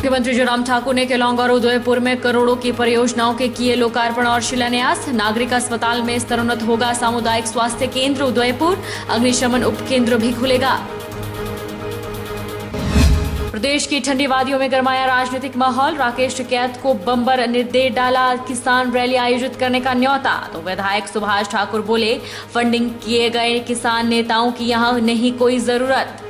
मुख्यमंत्री जयराम ठाकुर ने केलांग और उदयपुर में करोड़ों की परियोजनाओं के किए लोकार्पण और शिलान्यास। नागरिक अस्पताल में स्तरोन्नत होगा सामुदायिक स्वास्थ्य केंद्र उदयपुर, अग्निशमन उपकेंद्र भी खुलेगा। प्रदेश की ठंडी वादियों में गरमाया राजनीतिक माहौल। राकेश टिकैत को बम्पर निर्देश डाला, किसान रैली आयोजित करने का न्योता। तो विधायक सुभाष ठाकुर बोले, फंडिंग किए गए किसान नेताओं की यहां नहीं कोई जरूरत।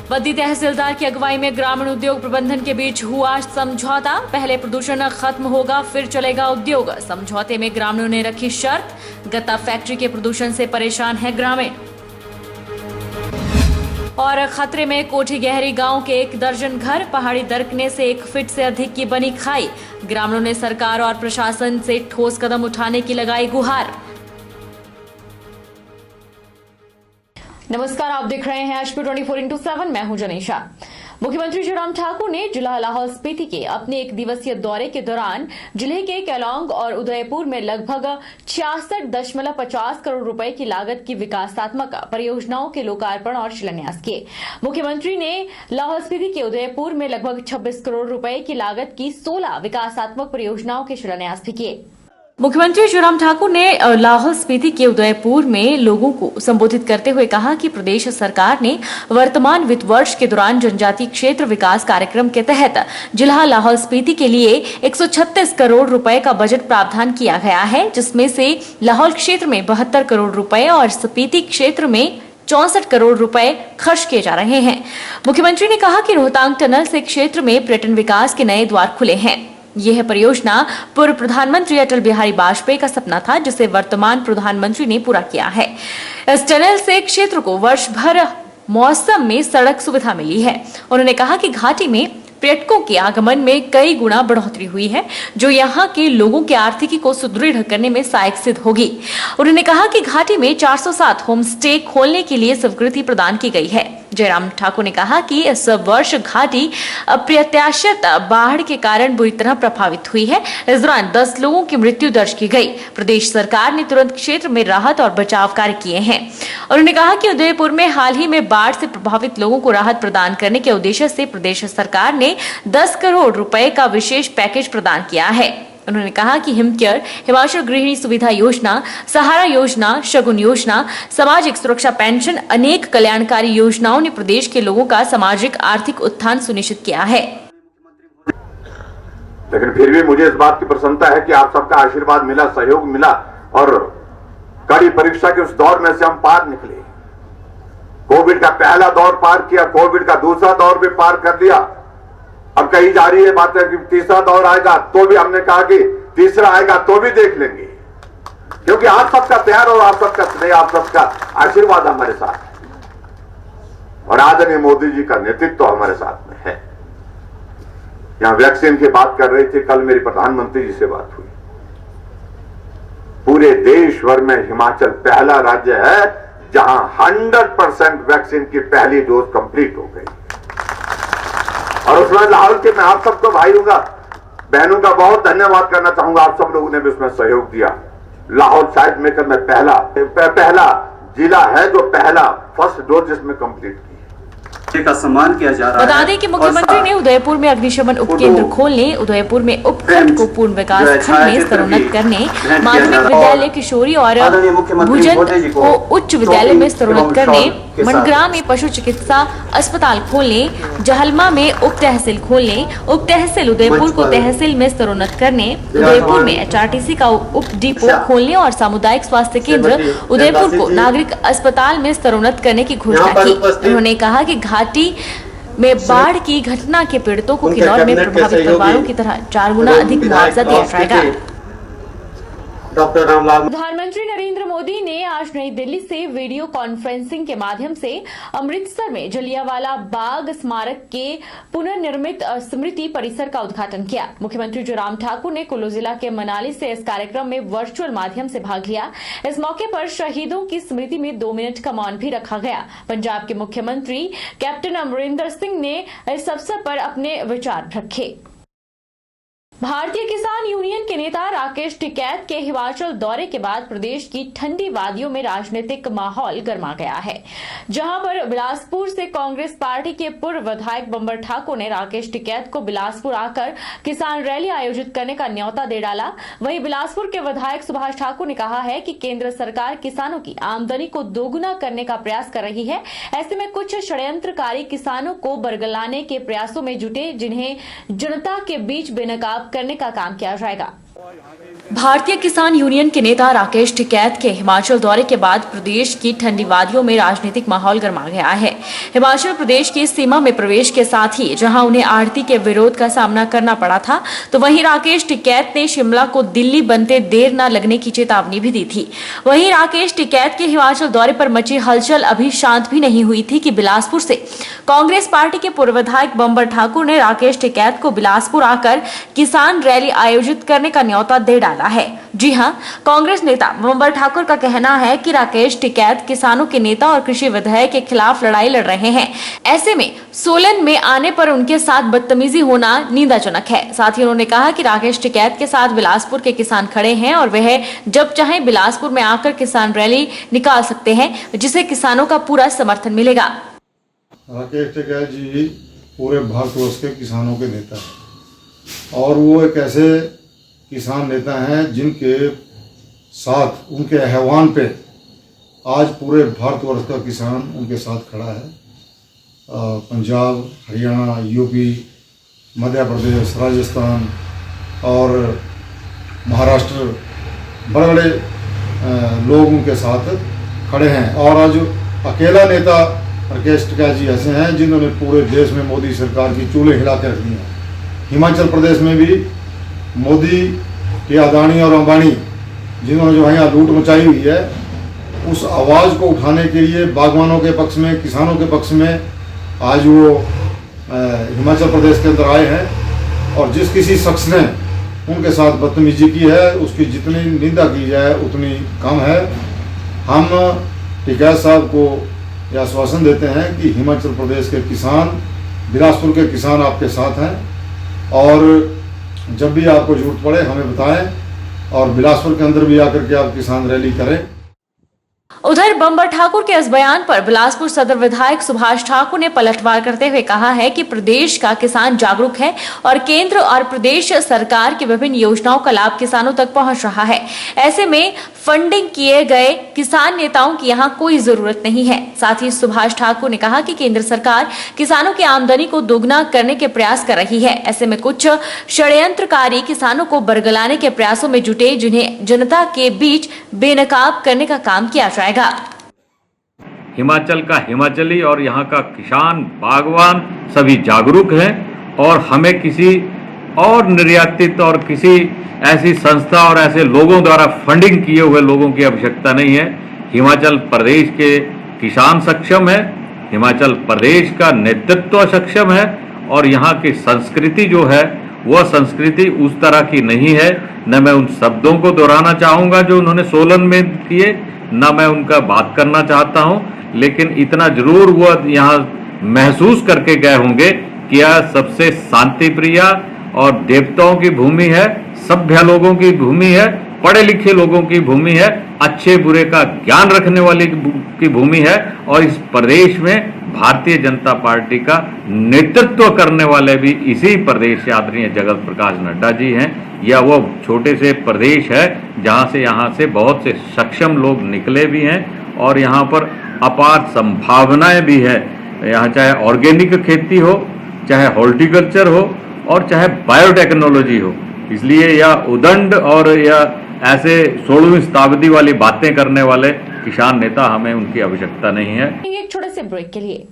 बद्दी तहसीलदार की अगुवाई में ग्रामीण उद्योग प्रबंधन के बीच हुआ समझौता। पहले प्रदूषण खत्म होगा फिर चलेगा उद्योग। समझौते में ग्रामीणों ने रखी शर्त, गत्ता फैक्ट्री के प्रदूषण से परेशान है ग्रामीण। और खतरे में कोठी गहरी गांव के 1 दर्जन घर, पहाड़ी दरकने से 1 फीट से अधिक की बनी खाई। ग्रामीणों ने सरकार और प्रशासन से ठोस कदम उठाने की लगाई गुहार। नमस्कार, आप देख रहे हैं HP 24x7। मैं हूं जनीशा। मुख्यमंत्री जयराम ठाकुर ने जिला लाहौल स्पीति के अपने 1 दिवसीय दौरे के दौरान जिले के केलांग और उदयपुर में लगभग 66.50 करोड़ रुपए की लागत की विकासात्मक परियोजनाओं के लोकार्पण और शिलान्यास किए। मुख्यमंत्री ने लाहौल स्पीति के उदयपुर में लगभग 26 करोड़ रुपए की लागत की 16 विकासात्मक परियोजनाओं के शिलान्यास भी किए। मुख्यमंत्री जयराम ठाकुर ने लाहौल स्पीति के उदयपुर में लोगों को संबोधित करते हुए कहा कि प्रदेश सरकार ने वर्तमान वित्त वर्ष के दौरान जनजातीय क्षेत्र विकास कार्यक्रम के तहत जिला लाहौल स्पीति के लिए 136 करोड़ रुपए का बजट प्रावधान किया गया है, जिसमें से लाहौल क्षेत्र में 72 करोड़ रुपए और स्पीति क्षेत्र में 64 करोड़ रुपए खर्च किए जा रहे हैं। मुख्यमंत्री ने कहा कि रोहतांग टनल से क्षेत्र में पर्यटन विकास के नए द्वार खुले हैं। यह परियोजना पूर्व प्रधानमंत्री अटल बिहारी वाजपेयी का सपना था, जिसे वर्तमान प्रधानमंत्री ने पूरा किया है। इस टनल से क्षेत्र को वर्ष भर मौसम में सड़क सुविधा मिली है। उन्होंने कहा कि घाटी में पर्यटकों के आगमन में कई गुना बढ़ोतरी हुई है, जो यहाँ के लोगों की आर्थिकी को सुदृढ़ करने में सहायक सिद्ध होगी। उन्होंने कहा कि घाटी में 407 होम स्टे खोलने के लिए स्वीकृति प्रदान की गई है। जयराम ठाकुर ने कहा कि इस वर्ष घाटी अप्रत्याशित बाढ़ के कारण बुरी तरह प्रभावित हुई है। इस दौरान 10 लोगों की मृत्यु दर्ज की गई। प्रदेश सरकार ने तुरंत क्षेत्र में राहत और बचाव कार्य किए हैं। उन्होंने कहा कि उदयपुर में हाल ही में बाढ़ से प्रभावित लोगों को राहत प्रदान करने के उद्देश्य से प्रदेश सरकार ने 10 करोड़ रुपए का विशेष पैकेज प्रदान किया है। उन्होंने कहा कि हिमकेयर, हिमाचल गृहिणी सुविधा योजना, सहारा योजना, शगुन योजना, सामाजिक सुरक्षा पेंशन, अनेक कल्याणकारी योजनाओं ने प्रदेश के लोगों का सामाजिक आर्थिक उत्थान सुनिश्चित किया है। लेकिन फिर भी मुझे इस बात की प्रसन्नता है कि आप सबका आशीर्वाद मिला, सहयोग मिला और कड़ी परीक्षा के उस दौर में से हम पार निकले। कोविड का पहला दौर पार किया, कोविड का दूसरा दौर भी पार कर लिया। अब कही जा रही है बातें कि तीसरा दौर आएगा, तो भी हमने कहा कि तीसरा आएगा तो भी देख लेंगे, क्योंकि आप सबका प्यार और आप सबका स्नेह, आप सबका आशीर्वाद हमारे साथ है और आदरणीय मोदी जी का नेतृत्व तो हमारे साथ में है। यहां वैक्सीन की बात कर रहे थे, कल मेरी प्रधानमंत्री जी से बात हुई। पूरे देश भर में हिमाचल पहला राज्य है जहां 100% वैक्सीन की पहली डोज कंप्लीट हो गई और उसमें लाहौल के मैं आप सबको भाइयों का, बहनों का बहुत धन्यवाद करना चाहूंगा। आप सब लोगों ने भी उसमें सहयोग दिया। लाहौल शायद मेकर में पहला जिला है जो पहला फर्स्ट डोज जिसमें कंप्लीट की का सम्मान किया जा रहा है। बता दें कि मुख्यमंत्री ने उदयपुर में अग्निशमन उपकेंद्र खोलने, उदयपुर में उपखंड को पूर्ण विकास खंड में स्तरोन्नत करने, माध्यमिक विद्यालय किशोरी और भुजन को उच्च विद्यालय में स्तरोन्नत करने, मनग्राम में पशु चिकित्सा अस्पताल खोलने, जहलमा में उप तहसील खोलने, उप तहसील उदयपुर को तहसील में स्तरोन्नत करने, उदयपुर में HRTC का उप डिपो खोलने और सामुदायिक स्वास्थ्य केंद्र उदयपुर को नागरिक अस्पताल में स्तरोन्नत करने की घोषणा की। उन्होंने कहा कि घाटी में बाढ़ की घटना के पीड़ितों को किन्नौर में प्रभावित परिवारों की तरह 4 गुना अधिक मुआवजा दिया जाएगा। डॉक्टर रामलाल। प्रधानमंत्री नरेंद्र मोदी ने आज नई दिल्ली से वीडियो कॉन्फ्रेंसिंग के माध्यम से अमृतसर में जलियांवाला बाग स्मारक के पुनर्निर्मित स्मृति परिसर का उद्घाटन किया। मुख्यमंत्री जयराम ठाकुर ने कुल्लू जिला के मनाली से इस कार्यक्रम में वर्चुअल माध्यम से भाग लिया। इस मौके पर शहीदों की स्मृति में 2 मिनट का मौन भी रखा गया। पंजाब के मुख्यमंत्री कैप्टन अमरिंदर सिंह ने इस अवसर पर अपने विचार रखे। भारतीय किसान यूनियन के नेता राकेश टिकैत के हिमाचल दौरे के बाद प्रदेश की ठंडी वादियों में राजनीतिक माहौल गर्मा गया है, जहां पर बिलासपुर से कांग्रेस पार्टी के पूर्व विधायक बंबर ठाकुर ने राकेश टिकैत को बिलासपुर आकर किसान रैली आयोजित करने का न्योता दे डाला। वहीं बिलासपुर के विधायक सुभाष ठाकुर ने कहा है कि केंद्र सरकार किसानों की आमदनी को दोगुना करने का प्रयास कर रही है। ऐसे में कुछ षड्यंत्रकारी किसानों को बरगलाने के प्रयासों में जुटे, जिन्हें जनता के बीच बेनकाब करने का काम किया जाएगा। भारतीय किसान यूनियन के नेता राकेश टिकैत के हिमाचल दौरे के बाद प्रदेश की ठंडी वादियों में राजनीतिक माहौल गर्मा गया है। हिमाचल प्रदेश की सीमा में प्रवेश के साथ ही जहां उन्हें आढ़ती के विरोध का सामना करना पड़ा था, तो वहीं राकेश टिकैत ने शिमला को दिल्ली बनते देर न लगने की चेतावनी भी दी थी। वहीं राकेश टिकैत के हिमाचल दौरे पर मची हलचल अभी शांत भी नहीं हुई थी कि बिलासपुर से कांग्रेस पार्टी के पूर्व विधायक बंबर ठाकुर ने राकेश टिकैत को बिलासपुर आकर किसान रैली आयोजित करने का न्योता दे डाला है। जी हां, कांग्रेस नेता बंबर ठाकुर का कहना है कि राकेश टिकैत किसानों के नेता और कृषि विधेयक के खिलाफ लड़ाई लड़ रहे हैं। ऐसे में सोलन में आने पर उनके साथ बदतमीजी होना निंदाजनक है। साथ ही उन्होंने कहा कि राकेश टिकैत के साथ बिलासपुर के किसान खड़े हैं और वह जब चाहे बिलासपुर में आकर किसान रैली निकाल सकते हैं, जिसे किसानों का पूरा समर्थन मिलेगा। राकेश टिकैत जी पूरे भारतवर्ष के किसानों के नेता हैं और वो एक ऐसे किसान नेता हैं जिनके साथ, उनके आह्वान पे आज पूरे भारतवर्ष का किसान उनके साथ खड़ा है। पंजाब, हरियाणा, यूपी, मध्य प्रदेश, राजस्थान और महाराष्ट्र, बड़े बड़े लोग उनके साथ खड़े हैं। और आज अकेला नेता राकेश टिकैत जी ऐसे हैं जिन्होंने पूरे देश में मोदी सरकार की चूल्हे हिला कर रख दी हैं। हिमाचल प्रदेश में भी मोदी के अदानी और अंबानी जिन्होंने जो है यहाँ लूट मचाई हुई है, उस आवाज़ को उठाने के लिए बागवानों के पक्ष में, किसानों के पक्ष में आज वो हिमाचल प्रदेश के अंदर आए हैं। और जिस किसी शख्स ने उनके साथ बदतमीजी की है, उसकी जितनी निंदा की जाए उतनी कम है। हम टिकैत साहब को यह आश्वासन देते हैं कि हिमाचल प्रदेश के किसान, बिलासपुर के किसान आपके साथ हैं और जब भी आपको जरूरत पड़े हमें बताएं और बिलासपुर के अंदर भी आकर के आप किसान रैली करें। उधर बंबर ठाकुर के इस बयान पर बिलासपुर सदर विधायक सुभाष ठाकुर ने पलटवार करते हुए कहा है कि प्रदेश का किसान जागरूक है और केंद्र और प्रदेश सरकार की विभिन्न योजनाओं का लाभ किसानों तक पहुंच रहा है। ऐसे में फंडिंग किए गए किसान नेताओं की यहाँ कोई जरूरत नहीं है। साथ ही सुभाष ठाकुर ने कहा कि केंद्र सरकार किसानों की आमदनी को दोगुना करने के प्रयास कर रही है। ऐसे में कुछ षड्यंत्रकारी किसानों को बरगलाने के प्रयासों में जुटे, जिन्हें जनता के बीच बेनकाब करने का काम किया जाएगा। हिमाचल का हिमाचली और यहाँ का किसान, बागवान सभी जागरूक हैं और हमें किसी और निर्यातित और किसी ऐसी संस्था और ऐसे लोगों द्वारा फंडिंग किए हुए लोगों की आवश्यकता नहीं है। हिमाचल प्रदेश के किसान सक्षम है, हिमाचल प्रदेश का नेतृत्व सक्षम है और यहाँ की संस्कृति जो है वह संस्कृति उस तरह की नहीं है। न मैं उन शब्दों को दोहराना चाहूँगा जो उन्होंने सोलन में किए, न मैं उनका बात करना चाहता हूँ, लेकिन इतना जरूर वह यहाँ महसूस करके गए होंगे कि यह सबसे शांति प्रिय और देवताओं की भूमि है, सभ्य लोगों की भूमि है, पढ़े लिखे लोगों की भूमि है, अच्छे बुरे का ज्ञान रखने वाली की भूमि है। और इस प्रदेश में भारतीय जनता पार्टी का नेतृत्व करने वाले भी इसी प्रदेश से आदरणीय जगत प्रकाश नड्डा जी हैं। यह वो छोटे से प्रदेश है जहां से यहाँ से बहुत से सक्षम लोग निकले भी हैं और यहाँ पर अपार संभावनाएं भी है। यहाँ चाहे ऑर्गेनिक खेती हो, चाहे हॉर्टिकल्चर हो और चाहे बायोटेक्नोलॉजी हो। इसलिए यह उदंड और यह ऐसे 16वीं शताब्दी वाली बातें करने वाले किसान नेता हमें उनकी आवश्यकता नहीं है। एक छोटे से ब्रेक के लिए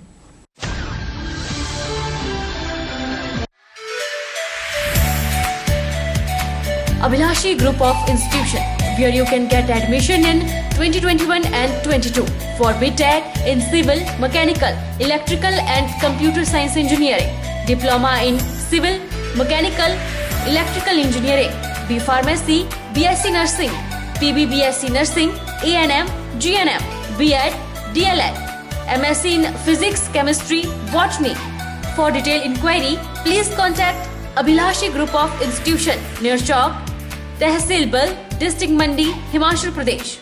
Abhilashi Group of Institution, where you can get admission in 2021 and 22 for BTech in Civil, Mechanical, Electrical and Computer Science Engineering, Diploma in Civil, Mechanical, Electrical Engineering, B Pharmacy, BSc Nursing, PB BSc Nursing, A&M, GNM, B.Ed, DLEd, MSc in Physics, Chemistry, Botany. For detailed inquiry, please contact Abhilashi group of institution, Ner Chowk, tehsil Balh, district Mandi, Himachal Pradesh.